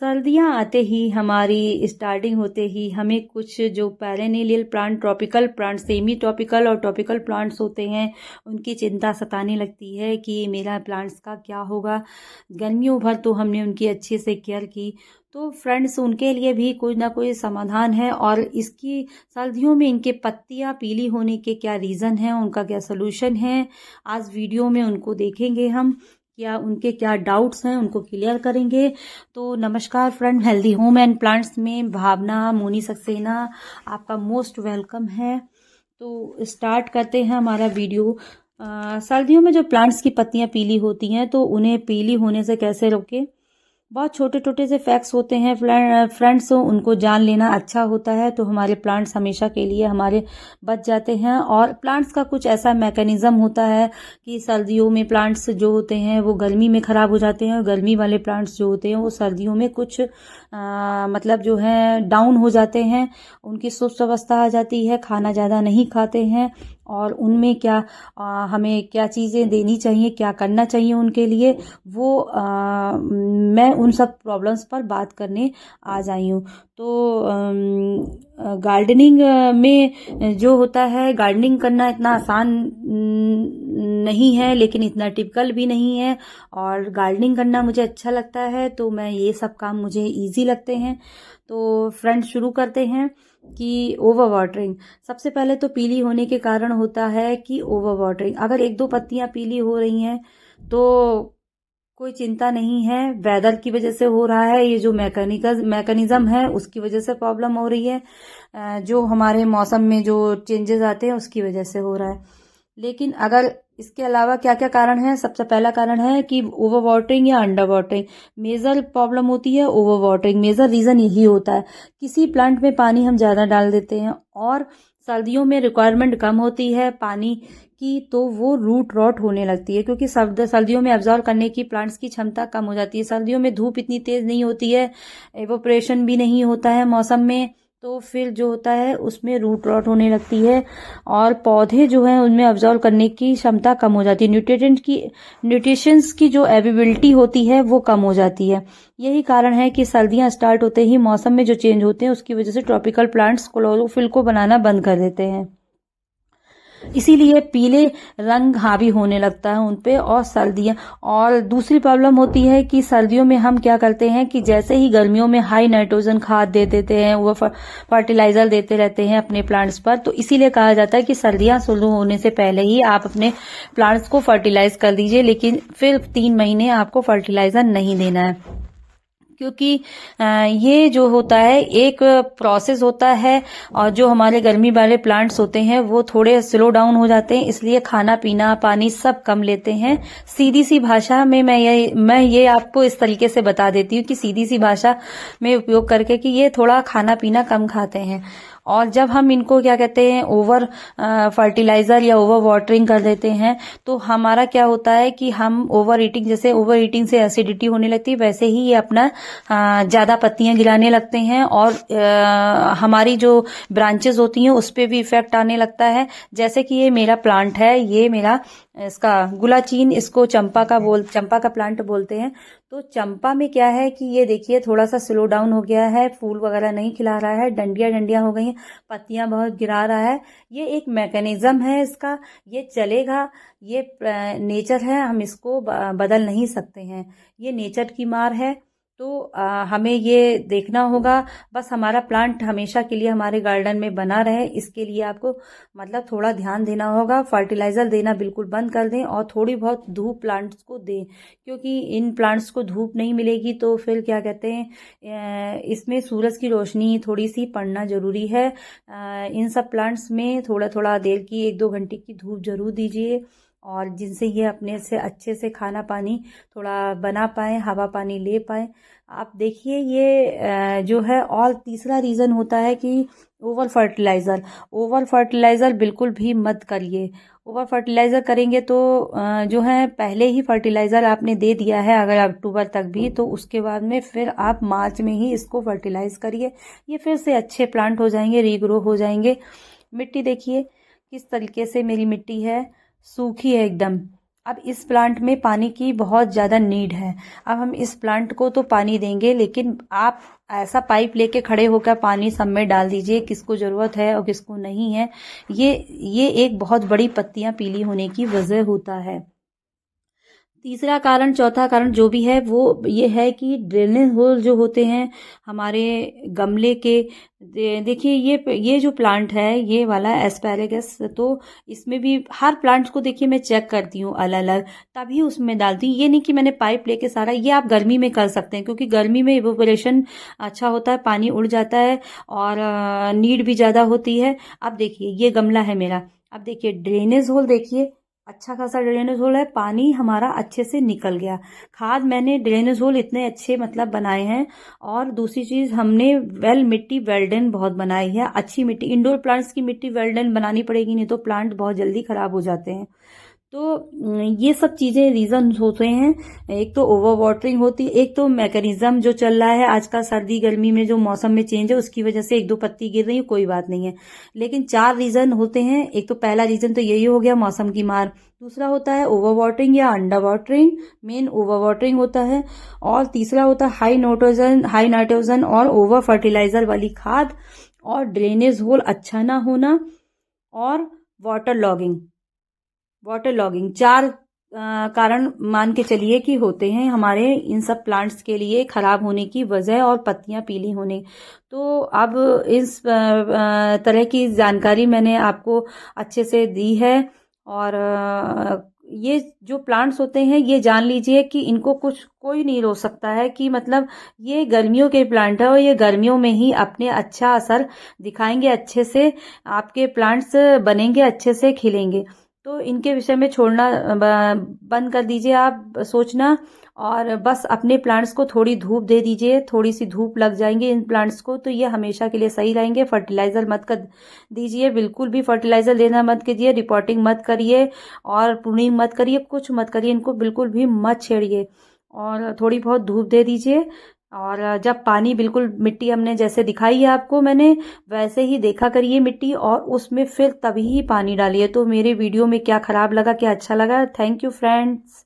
सर्दियाँ आते ही हमारी स्टार्टिंग होते ही हमें कुछ जो perennial plant, tropical plant, semi tropical और ट्रॉपिकल प्लांट्स होते हैं, उनकी चिंता सताने लगती है कि मेरा प्लांट्स का क्या होगा। गर्मियों भर तो हमने उनकी अच्छे से केयर की, तो फ्रेंड्स उनके लिए भी कोई ना कोई समाधान है। और इसकी सर्दियों में इनके पत्तियां पीली होने के क्या रीज़न हैं, उनका क्या सोल्यूशन है, आज वीडियो में उनको देखेंगे हम। क्या उनके क्या डाउट्स हैं उनको क्लियर करेंगे। तो नमस्कार friend, healthy home and plants में भावना मोनी सक्सेना आपका मोस्ट वेलकम है। तो स्टार्ट करते हैं हमारा वीडियो। सर्दियों में जो प्लांट्स की पत्तियां पीली होती हैं तो उन्हें पीली होने से कैसे रोकें। बहुत छोटे छोटे से फैक्ट्स होते हैं फ्रेंड्स, उनको जान लेना अच्छा होता है, तो हमारे प्लांट्स हमेशा के लिए हमारे बच जाते हैं। और प्लांट्स का कुछ ऐसा मैकेनिज्म होता है कि सर्दियों में प्लांट्स जो होते हैं वो गर्मी में ख़राब हो जाते हैं, और गर्मी वाले प्लांट्स जो होते हैं वो सर्दियों में कुछ मतलब जो है डाउन हो जाते हैं, उनकी सुस्त अवस्था आ जाती है, खाना ज़्यादा नहीं खाते हैं। और उनमें क्या हमें क्या चीज़ें देनी चाहिए, क्या करना चाहिए उनके लिए, वो मैं उन सब प्रॉब्लम्स पर बात करने आ जाई हूँ। तो गार्डनिंग में जो होता है, गार्डनिंग करना इतना आसान नहीं है, लेकिन इतना टिपिकल भी नहीं है। और गार्डनिंग करना मुझे अच्छा लगता है, तो मैं ये सब काम मुझे इजी लगते हैं। तो फ्रेंड्स शुरू करते हैं कि ओवर वाटरिंग। सबसे पहले तो पीली होने के कारण होता है कि ओवर वाटरिंग। अगर एक दो पत्तियां पीली हो रही हैं तो कोई चिंता नहीं है, वेदर की वजह से हो रहा है, ये जो मैकेनिज्म है उसकी वजह से प्रॉब्लम हो रही है, जो हमारे मौसम में जो चेंजेस आते हैं उसकी वजह से हो रहा है। लेकिन अगर इसके अलावा क्या क्या कारण है, सबसे पहला कारण है कि ओवर वाटरिंग या अंडर वाटरिंग। मेजर प्रॉब्लम होती है ओवर वाटरिंग, मेजर रीज़न यही होता है। किसी प्लांट में पानी हम ज़्यादा डाल देते हैं और सर्दियों में रिक्वायरमेंट कम होती है पानी की, तो वो रूट रॉट होने लगती है, क्योंकि सर्दियों में एब्जॉर्ब करने की प्लांट्स की क्षमता कम हो जाती है। सर्दियों में धूप इतनी तेज़ नहीं होती है, एवोपरेशन भी नहीं होता है मौसम में, तो फिर जो होता है उसमें रूट रॉट होने लगती है और पौधे जो हैं उनमें अब्जॉर्व करने की क्षमता कम हो जाती है। न्यूट्रिशंस की जो एवेबिलिटी होती है वो कम हो जाती है। यही कारण है कि सर्दियां स्टार्ट होते ही मौसम में जो चेंज होते हैं उसकी वजह से ट्रॉपिकल प्लांट्स क्लोरोफिल को बनाना बंद कर देते हैं, इसीलिए पीले रंग हावी होने लगता है उनपे। और दूसरी प्रॉब्लम होती है कि सर्दियों में हम क्या करते हैं कि जैसे ही गर्मियों में हाई नाइट्रोजन खाद दे देते हैं, वो फर्टिलाइजर देते रहते हैं अपने प्लांट्स पर, तो इसीलिए कहा जाता है कि सर्दियां शुरू होने से पहले ही आप अपने प्लांट्स को फर्टिलाइज कर दीजिए, लेकिन फिर 3 महीने आपको फर्टिलाइजर नहीं देना है, क्योंकि ये जो होता है एक प्रोसेस होता है। और जो हमारे गर्मी वाले प्लांट्स होते हैं वो थोड़े स्लो डाउन हो जाते हैं, इसलिए खाना पीना पानी सब कम लेते हैं। सीधी सी भाषा में मैं ये आपको इस तरीके से बता देती हूँ कि सीधी सी भाषा में उपयोग करके कि ये थोड़ा खाना पीना कम खाते हैं। और जब हम इनको क्या कहते हैं ओवर फर्टिलाइजर या ओवर वाटरिंग कर देते हैं, तो हमारा क्या होता है कि हम ओवर ईटिंग, जैसे ओवर ईटिंग से एसिडिटी होने लगती है, वैसे ही ये अपना ज्यादा पत्तियां गिराने लगते हैं और हमारी जो ब्रांचेस होती हैं उस पे भी इफेक्ट आने लगता है। जैसे कि ये मेरा प्लांट है, ये मेरा इसका गुलाचीन, इसको चंपा का प्लांट बोलते हैं। तो चंपा में क्या है कि ये देखिए थोड़ा सा स्लो डाउन हो गया है, फूल वगैरह नहीं खिला रहा है, डंडियां हो गई हैं, पत्तियां बहुत गिरा रहा है। ये एक मैकेनिज्म है इसका, ये चलेगा, ये नेचर है, हम इसको बदल नहीं सकते हैं, ये नेचर की मार है। तो हमें ये देखना होगा, बस हमारा प्लांट हमेशा के लिए हमारे गार्डन में बना रहे, इसके लिए आपको मतलब थोड़ा ध्यान देना होगा। फर्टिलाइजर देना बिल्कुल बंद कर दें और थोड़ी बहुत धूप प्लांट्स को दें, क्योंकि इन प्लांट्स को धूप नहीं मिलेगी तो फिर क्या कहते हैं इसमें सूरज की रोशनी थोड़ी सी पड़ना जरूरी है। इन सब प्लांट्स में थोड़ा थोड़ा देर की 1-2 घंटे की धूप जरूर दीजिए, और जिनसे ये अपने से अच्छे से खाना पानी थोड़ा बना पाए, हवा पानी ले पाए। आप देखिए ये जो है। और तीसरा रीज़न होता है कि ओवर फर्टिलाइज़र बिल्कुल भी मत करिए। ओवर फर्टिलाइज़र करेंगे तो जो है पहले ही फर्टिलाइज़र आपने दे दिया है अगर अक्टूबर तक भी, तो उसके बाद में फिर आप मार्च में ही इसको फर्टिलाइज़ करिए, ये फिर से अच्छे प्लांट हो जाएंगे, रीग्रो हो जाएंगे। मिट्टी देखिए किस तरीके से मेरी मिट्टी है, सूखी है एकदम। अब इस प्लांट में पानी की बहुत ज़्यादा नीड है। अब हम इस प्लांट को तो पानी देंगे, लेकिन आप ऐसा पाइप लेके खड़े होकर पानी सब में डाल दीजिए, किसको ज़रूरत है और किसको नहीं है। ये एक बहुत बड़ी पत्तियां पीली होने की वजह होता है। तीसरा कारण, चौथा कारण जो भी है वो ये है कि ड्रेनेज होल जो होते हैं हमारे गमले के, देखिए ये जो प्लांट है ये वाला एस्पैरेगस, तो इसमें भी हर प्लांट्स को देखिए मैं चेक करती हूँ अलग अलग, तभी उसमें डालती हूँ। ये नहीं कि मैंने पाइप लेके सारा, ये आप गर्मी में कर सकते हैं क्योंकि गर्मी में इवोपरेशन अच्छा होता है, पानी उड़ जाता है और नीड भी ज़्यादा होती है। अब देखिए ये गमला है मेरा, अब देखिए ड्रेनेज होल, देखिए अच्छा खासा ड्रेनेज होल है, पानी हमारा अच्छे से निकल गया। खाद मैंने ड्रेनेज होल इतने अच्छे मतलब बनाए हैं। और दूसरी चीज, हमने मिट्टी वेल्डन बहुत बनाई है, अच्छी मिट्टी। इंडोर प्लांट्स की मिट्टी वेल्डन बनानी पड़ेगी, नहीं तो प्लांट बहुत जल्दी खराब हो जाते हैं। तो ये सब चीजें रीजन होते हैं। एक तो ओवर वाटरिंग होती है, एक तो मैकेनिज्म जो चल रहा है आजकल, सर्दी गर्मी में जो मौसम में चेंज है उसकी वजह से एक दो पत्ती गिर रही है, कोई बात नहीं है। लेकिन 4 रीजन होते हैं। एक तो पहला रीजन तो यही हो गया, मौसम की मार। दूसरा होता है ओवर वाटरिंग या under watering, main over watering होता है। और तीसरा होता है हाई नाइट्रोजन और ओवर फर्टिलाइजर वाली खाद, और ड्रेनेज होल अच्छा ना होना, और वाटर लॉगिंग 4 कारण मान के चलिए कि होते हैं हमारे इन सब प्लांट्स के लिए खराब होने की वजह और पत्तियां पीली होने। तो अब इस तरह की जानकारी मैंने आपको अच्छे से दी है। और ये जो प्लांट्स होते हैं ये जान लीजिए कि इनको कुछ कोई नहीं रोक सकता है, कि मतलब ये गर्मियों के प्लांट है और ये गर्मियों में ही अपने अच्छा असर दिखाएंगे, अच्छे से आपके प्लांट्स बनेंगे, अच्छे से खिलेंगे। तो इनके विषय में छोड़ना बंद कर दीजिए आप सोचना, और बस अपने प्लांट्स को थोड़ी धूप दे दीजिए, थोड़ी सी धूप लग जाएंगे इन प्लांट्स को तो ये हमेशा के लिए सही रहेंगे। फर्टिलाइजर मत कर दीजिए, बिल्कुल भी फर्टिलाइजर देना मत कीजिए, रिपोर्टिंग मत करिए और प्रूनिंग मत करिए, कुछ मत करिए, इनको बिल्कुल भी मत छेड़िए, और थोड़ी बहुत धूप दे दीजिए। और जब पानी बिल्कुल, मिट्टी हमने जैसे दिखाई है आपको मैंने, वैसे ही देखा करिए मिट्टी, और उसमें फिर तभी ही पानी डालिए। तो मेरे वीडियो में क्या खराब लगा, क्या अच्छा लगा, थैंक यू फ्रेंड्स।